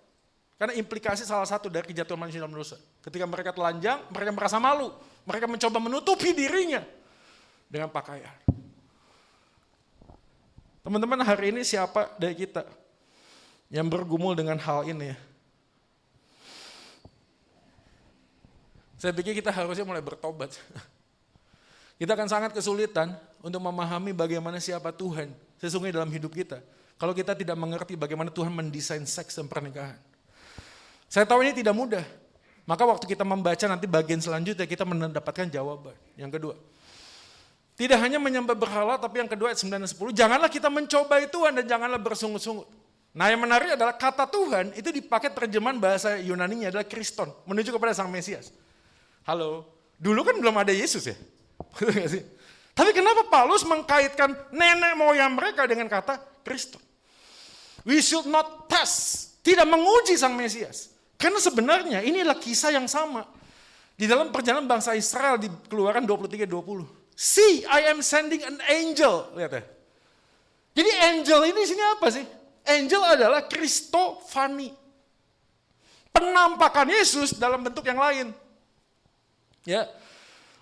Karena implikasi salah satu dari kejatuhan manusia dalam dosa. Ketika mereka telanjang, mereka merasa malu. Mereka mencoba menutupi dirinya dengan pakaian. Teman-teman, hari ini siapa dari kita yang bergumul dengan hal ini ya? Saya pikir kita harusnya mulai bertobat. Kita akan sangat kesulitan untuk memahami bagaimana siapa Tuhan sesungguhnya dalam hidup kita. Kalau kita tidak mengerti bagaimana Tuhan mendesain seks dan pernikahan. Saya tahu ini tidak mudah. Maka waktu kita membaca nanti bagian selanjutnya kita mendapatkan jawaban. Yang kedua, tidak hanya menyembah berhala, tapi yang kedua ayat 9 dan 10, janganlah kita mencobai Tuhan dan janganlah bersungut-sungut. Nah yang menarik adalah kata Tuhan itu dipakai terjemahan bahasa Yunaninya adalah Kriston, menuju kepada Sang Mesias. Halo, dulu kan belum ada Yesus ya? Betul gak sih? Tapi kenapa Paulus mengkaitkan nenek moyang mereka dengan kata Kristus? We should not test, tidak menguji Sang Mesias. Karena sebenarnya inilah kisah yang sama. Di dalam perjalanan bangsa Israel di Keluaran 23-20. See, I am sending an angel. Lihat ya. Jadi angel ini sini apa sih? Angel adalah Kristofani. Penampakan Yesus dalam bentuk yang lain. Ya,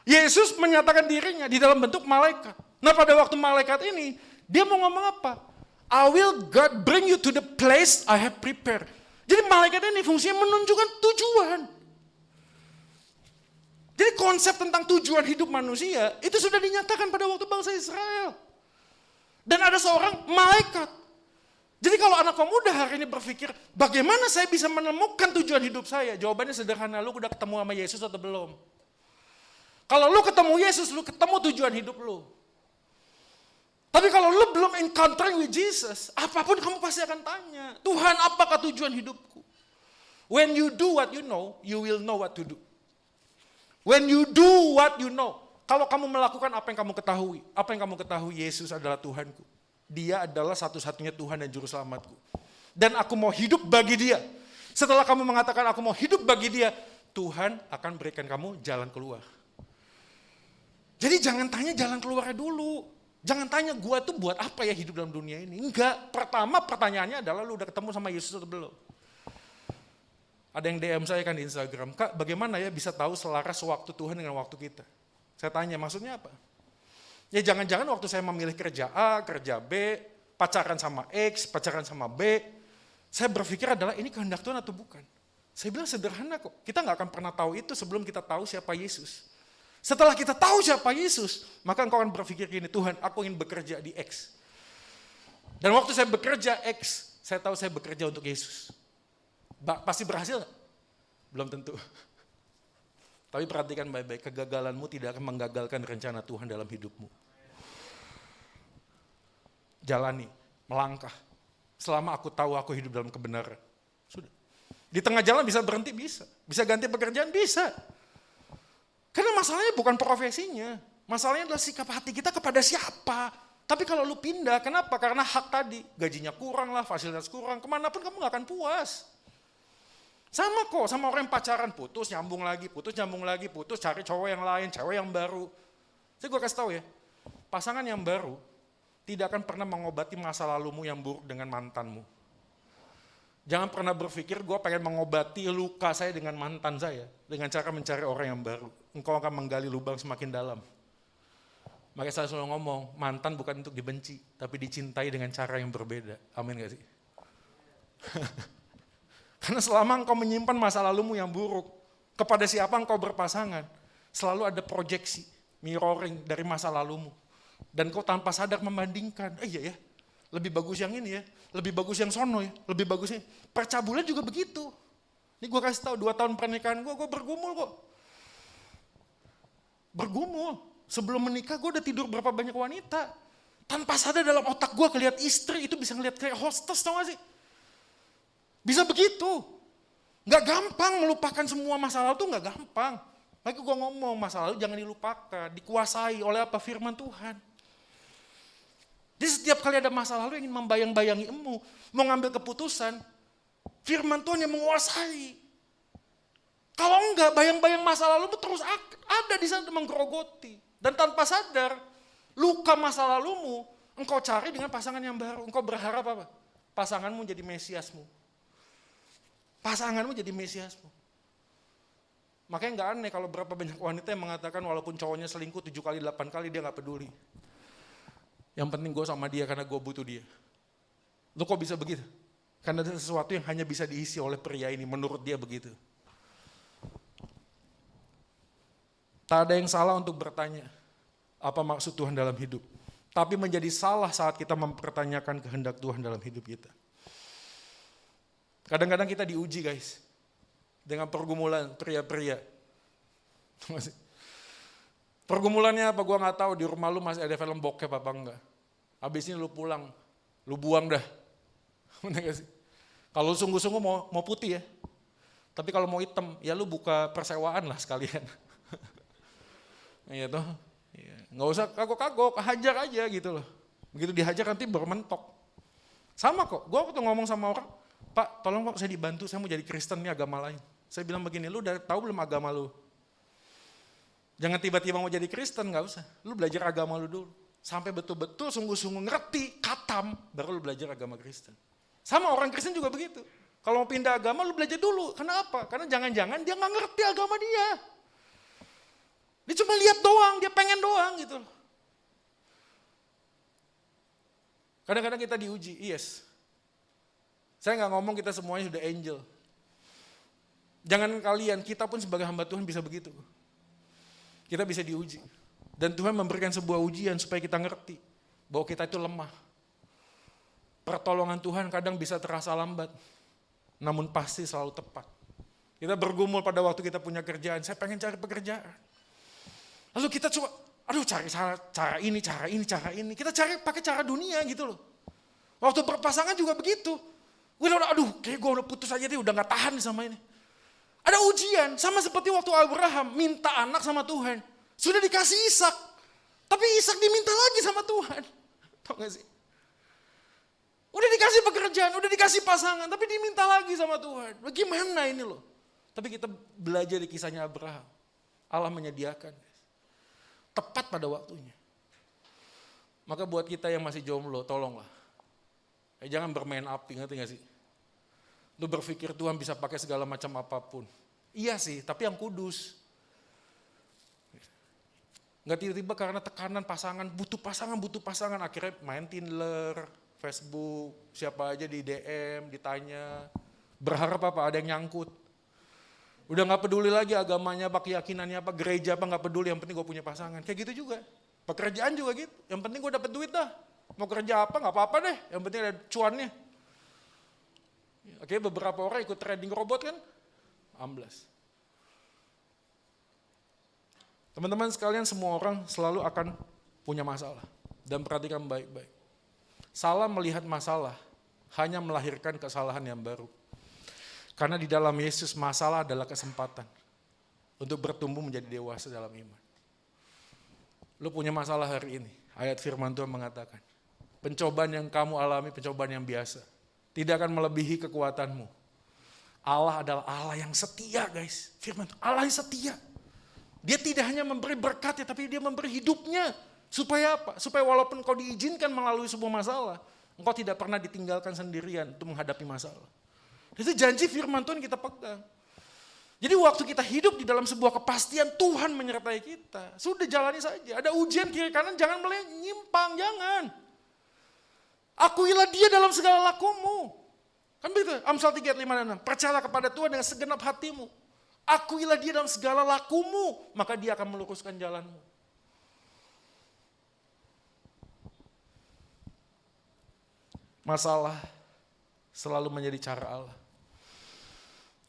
Yesus menyatakan dirinya di dalam bentuk malaikat. Nah pada waktu malaikat ini, dia mau ngomong apa? I will God bring you to the place I have prepared. Jadi malaikat ini fungsinya menunjukkan tujuan. Jadi konsep tentang tujuan hidup manusia, itu sudah dinyatakan pada waktu bangsa Israel. Dan ada seorang malaikat. Jadi kalau anak pemuda hari ini berpikir, bagaimana saya bisa menemukan tujuan hidup saya? Jawabannya sederhana, lu udah ketemu sama Yesus atau belum? Kalau lu ketemu Yesus, lu ketemu tujuan hidup lu. Tapi kalau lu belum encountering with Jesus, apapun kamu pasti akan tanya, Tuhan apakah tujuan hidupku? When you do what you know, you will know what to do. When you do what you know. Kalau kamu melakukan apa yang kamu ketahui Yesus adalah Tuhanku. Dia adalah satu-satunya Tuhan dan Juru Selamatku. Dan aku mau hidup bagi dia. Setelah kamu mengatakan aku mau hidup bagi dia, Tuhan akan berikan kamu jalan keluar. Jadi jangan tanya jalan keluarnya dulu. Jangan tanya gua tuh buat apa ya hidup dalam dunia ini. Enggak, pertama pertanyaannya adalah lu udah ketemu sama Yesus atau belum? Ada yang DM saya kan di Instagram, Kak bagaimana ya bisa tahu selaras waktu Tuhan dengan waktu kita? Saya tanya maksudnya apa? Ya jangan-jangan waktu saya memilih kerja A, kerja B, pacaran sama X, pacaran sama B, saya berpikir adalah ini kehendak Tuhan atau bukan? Saya bilang sederhana kok, kita nggak akan pernah tahu itu sebelum kita tahu siapa Yesus. Setelah kita tahu siapa Yesus, maka engkau akan berpikir gini, Tuhan aku ingin bekerja di X. Dan waktu saya bekerja X, saya tahu saya bekerja untuk Yesus. Pasti berhasil nggak? Belum tentu. Tapi perhatikan baik-baik, kegagalanmu tidak akan menggagalkan rencana Tuhan dalam hidupmu. Jalani, melangkah. Selama aku tahu aku hidup dalam kebenaran. Sudah. Di tengah jalan bisa berhenti, bisa. Bisa ganti pekerjaan, bisa. Karena masalahnya bukan profesinya. Masalahnya adalah sikap hati kita kepada siapa. Tapi kalau lu pindah, kenapa? Karena hak tadi. Gajinya kurang lah, fasilitas kurang. Kemanapun kamu gak akan puas. Sama kok, sama orang yang pacaran. Putus, nyambung lagi, cari cowok yang lain, cewek yang baru. Jadi gue kasih tahu ya, pasangan yang baru tidak akan pernah mengobati masa lalumu yang buruk dengan mantanmu. Jangan pernah berpikir gue pengen mengobati luka saya dengan mantan saya. Dengan cara mencari orang yang baru. Engkau akan menggali lubang semakin dalam. Makanya saya selalu ngomong, mantan bukan untuk dibenci, tapi dicintai dengan cara yang berbeda. Amin gak sih? Karena selama engkau menyimpan masa lalumu yang buruk, kepada siapa engkau berpasangan, selalu ada proyeksi, mirroring dari masa lalumu. Dan kau tanpa sadar membandingkan, iya ya, lebih bagus yang ini ya, lebih bagus yang sono ya, lebih bagus yang percabulan juga begitu. Ini gue kasih tahu 2 tahun pernikahan gue bergumul kok. Bergumul. Sebelum menikah gue udah tidur berapa banyak wanita. Tanpa sadar dalam otak gue ngeliat istri itu bisa ngeliat kayak hostess, tau gak sih? Bisa begitu. Gak gampang melupakan semua masa lalu tuh gak gampang. Lagi gue ngomong masa lalu jangan dilupakan, dikuasai oleh apa? Firman Tuhan. Jadi setiap kali ada masa lalu ingin membayang-bayangi emu, mau ngambil keputusan, firman Tuhan yang menguasai. Kalau enggak, bayang-bayang masa lalu terus ada di sana menggerogoti. Dan tanpa sadar, luka masa lalumu, engkau cari dengan pasangan yang baru. Engkau berharap apa? Pasanganmu jadi Mesiasmu. Pasanganmu jadi Mesiasmu. Makanya nggak aneh kalau berapa banyak wanita yang mengatakan walaupun cowoknya selingkuh 7 kali, 8 kali dia nggak peduli. Yang penting gue sama dia karena gue butuh dia. Lu kok bisa begitu? Karena ada sesuatu yang hanya bisa diisi oleh pria ini, menurut dia begitu. Tak ada yang salah untuk bertanya apa maksud Tuhan dalam hidup. Tapi menjadi salah saat kita mempertanyakan kehendak Tuhan dalam hidup kita. Kadang-kadang kita diuji guys. Dengan pergumulan pria-pria. Pergumulannya apa gue gak tahu, di rumah lu masih ada film bokep apa enggak. Habis ini lu pulang, lu buang dah. Kalau sungguh-sungguh mau putih ya. Tapi kalau mau hitam, ya lu buka persewaan lah sekalian. Iya toh. Ya. Gak usah kagok-kagok, hajar aja gitu loh. Begitu dihajar nanti baru mentok. Sama kok, gue waktu ngomong sama orang, Pak tolong Pak saya dibantu, saya mau jadi Kristen nih agama lain. Saya bilang begini, lu udah tahu belum agama lu? Jangan tiba-tiba mau jadi Kristen, gak usah. Lu belajar agama lu dulu. Sampai betul-betul sungguh-sungguh ngerti, katam, baru lu belajar agama Kristen. Sama orang Kristen juga begitu. Kalau mau pindah agama lu belajar dulu. Kenapa? Karena jangan-jangan dia gak ngerti agama dia. Dia cuma lihat doang, dia pengen doang gitu loh. Kadang-kadang kita diuji, yes. Saya gak ngomong kita semuanya sudah angel. Jangan kalian, kita pun sebagai hamba Tuhan bisa begitu. Kita bisa diuji. Dan Tuhan memberikan sebuah ujian supaya kita ngerti bahwa kita itu lemah. Pertolongan Tuhan kadang bisa terasa lambat, namun pasti selalu tepat. Kita bergumul pada waktu kita punya kerjaan, saya pengen cari pekerjaan. Lalu kita coba, cari cara ini. Kita cari pakai cara dunia gitu loh. Waktu berpasangan juga begitu. Kayak gue udah putus aja deh, udah gak tahan sama ini. Ada ujian, sama seperti waktu Abraham minta anak sama Tuhan. Sudah dikasih Ishak, tapi Ishak diminta lagi sama Tuhan. Tahu gak sih? Udah dikasih pekerjaan, udah dikasih pasangan, tapi diminta lagi sama Tuhan. Bagaimana ini loh? Tapi kita belajar di kisahnya Abraham. Allah menyediakan. Tepat pada waktunya. Maka buat kita yang masih jomblo, tolonglah. Jangan bermain api, ngerti gak sih? Lu berpikir Tuhan bisa pakai segala macam apapun. Iya sih, tapi yang kudus. Nggak tiba-tiba karena tekanan pasangan, butuh pasangan, akhirnya main Tinder, Facebook, siapa aja di DM, ditanya. Berharap apa? Ada yang nyangkut. Udah nggak peduli lagi agamanya apa, keyakinannya apa, gereja apa, nggak peduli, yang penting gue punya pasangan. Kayak gitu juga. Pekerjaan juga gitu, yang penting gue dapet duit dah. Mau kerja apa, nggak apa-apa deh, yang penting ada cuannya. Oke, beberapa orang ikut trading robot kan, amblas. Teman-teman sekalian, semua orang selalu akan punya masalah. Dan perhatikan baik-baik. Salah melihat masalah hanya melahirkan kesalahan yang baru. Karena di dalam Yesus masalah adalah kesempatan untuk bertumbuh menjadi dewasa dalam iman. Lu punya masalah hari ini, ayat firman Tuhan mengatakan, pencobaan yang kamu alami, pencobaan yang biasa, tidak akan melebihi kekuatanmu. Allah adalah Allah yang setia, guys. Firman Tuhan, Allah yang setia. Dia tidak hanya memberi berkat, tapi dia memberi hidupnya. Supaya apa? Supaya walaupun kau diizinkan melalui sebuah masalah, engkau tidak pernah ditinggalkan sendirian untuk menghadapi masalah. Itu janji firman Tuhan kita pegang. Jadi waktu kita hidup di dalam sebuah kepastian, Tuhan menyertai kita. Sudah jalani saja. Ada ujian kiri kanan, jangan menyimpang, jangan. Akuilah dia dalam segala lakumu. Kan begitu, Amsal 3 ayat 5 dan 6. Percayalah kepada Tuhan dengan segenap hatimu. Akuilah dia dalam segala lakumu, maka dia akan meluruskan jalanmu. Masalah selalu menjadi cara Allah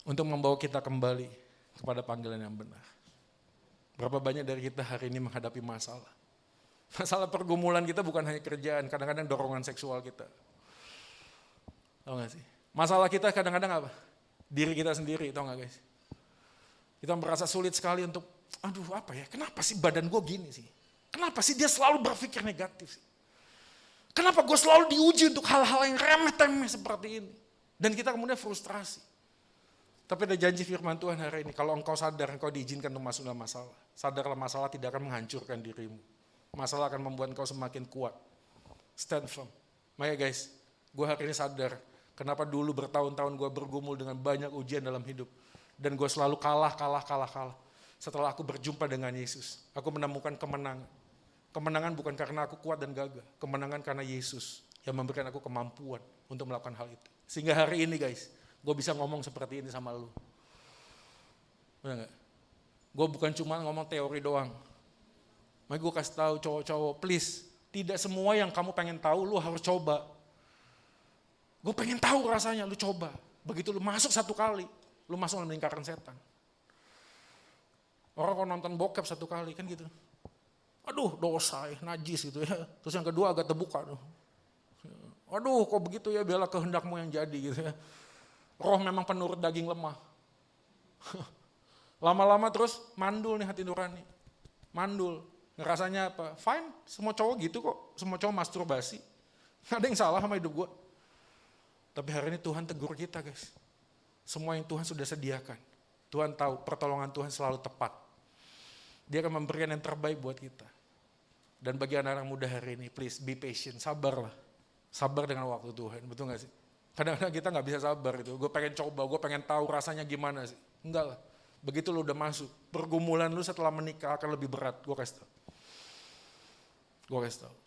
untuk membawa kita kembali kepada panggilan yang benar. Berapa banyak dari kita hari ini menghadapi masalah. Masalah pergumulan kita bukan hanya kerjaan, kadang-kadang dorongan seksual kita. Tahu gak sih? Masalah kita kadang-kadang apa? Diri kita sendiri, tahu gak guys? Kita merasa sulit sekali untuk, aduh apa ya, kenapa sih badan gue gini sih? Kenapa sih dia selalu berpikir negatif sih? Kenapa gue selalu diuji untuk hal-hal yang remeh-temeh seperti ini? Dan kita kemudian frustrasi. Tapi ada janji firman Tuhan hari ini, kalau engkau sadar, engkau diizinkan untuk masuk dalam masalah. Sadarlah masalah tidak akan menghancurkan dirimu. Masalah akan membuat engkau semakin kuat. Stand firm. Makanya guys, gue hari ini sadar, kenapa dulu bertahun-tahun gue bergumul dengan banyak ujian dalam hidup. Dan gue selalu kalah. Setelah aku berjumpa dengan Yesus, aku menemukan kemenangan. Kemenangan bukan karena aku kuat dan gagah. Kemenangan karena Yesus yang memberikan aku kemampuan untuk melakukan hal itu. Sehingga hari ini guys, gue bisa ngomong seperti ini sama lu. Benar gak? Gue bukan cuma ngomong teori doang. Makanya gue kasih tahu cowok-cowok, please, tidak semua yang kamu pengen tahu lu harus coba. Gue pengen tahu rasanya, lu coba. Begitu lu masuk satu kali, lu masuk dalam lingkaran setan. Orang kalau nonton bokep satu kali kan gitu. Aduh dosa ya, najis gitu ya. Terus yang kedua agak terbuka. Aduh kok begitu ya, biarlah kehendakmu yang jadi gitu ya. Roh memang penurut daging lemah. Lama-lama terus mandul nih hati nurani. Mandul. Ngerasanya apa? Fine, semua cowok gitu kok. Semua cowok masturbasi. Gak ada yang salah sama hidup gue. Tapi hari ini Tuhan tegur kita guys. Semua yang Tuhan sudah sediakan. Tuhan tahu pertolongan Tuhan selalu tepat. Dia akan memberikan yang terbaik buat kita. Dan bagi anak-anak muda hari ini, please be patient, sabarlah. Sabar dengan waktu Tuhan, betul gak sih? Kadang-kadang kita gak bisa sabar itu. Gue pengen coba, gue pengen tahu rasanya gimana sih. Enggak lah. Begitu lu udah masuk, pergumulan lu setelah menikah akan lebih berat. Gue kasih tahu.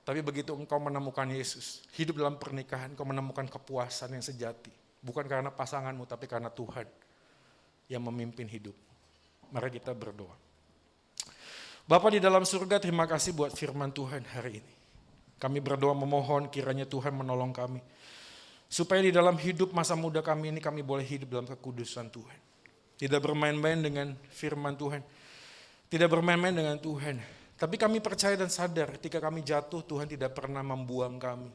Tapi begitu engkau menemukan Yesus, hidup dalam pernikahan, engkau menemukan kepuasan yang sejati. Bukan karena pasanganmu, tapi karena Tuhan yang memimpin hidup. Mari kita berdoa. Bapa di dalam surga, terima kasih buat firman Tuhan hari ini. Kami berdoa memohon kiranya Tuhan menolong kami. Supaya di dalam hidup masa muda kami ini kami boleh hidup dalam kekudusan Tuhan. Tidak bermain-main dengan firman Tuhan. Tidak bermain-main dengan Tuhan. Tapi kami percaya dan sadar ketika kami jatuh, Tuhan tidak pernah membuang kami.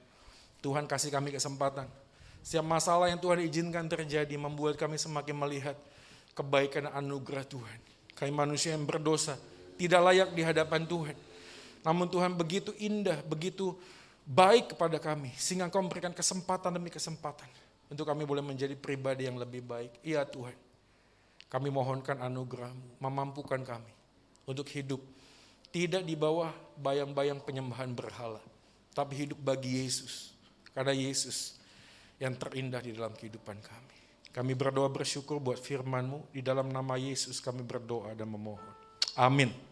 Tuhan kasih kami kesempatan. Setiap masalah yang Tuhan izinkan terjadi membuat kami semakin melihat kebaikan dan anugerah Tuhan. Kami manusia yang berdosa, tidak layak di hadapan Tuhan. Namun Tuhan begitu indah, begitu baik kepada kami, sehingga Engkau memberikan kesempatan demi kesempatan untuk kami boleh menjadi pribadi yang lebih baik. Iya Tuhan, kami mohonkan anugerah-Mu, memampukan kami untuk hidup tidak di bawah bayang-bayang penyembahan berhala, tapi hidup bagi Yesus, karena Yesus yang terindah di dalam kehidupan kami. Kami berdoa bersyukur buat firman-Mu, di dalam nama Yesus kami berdoa dan memohon. Amin.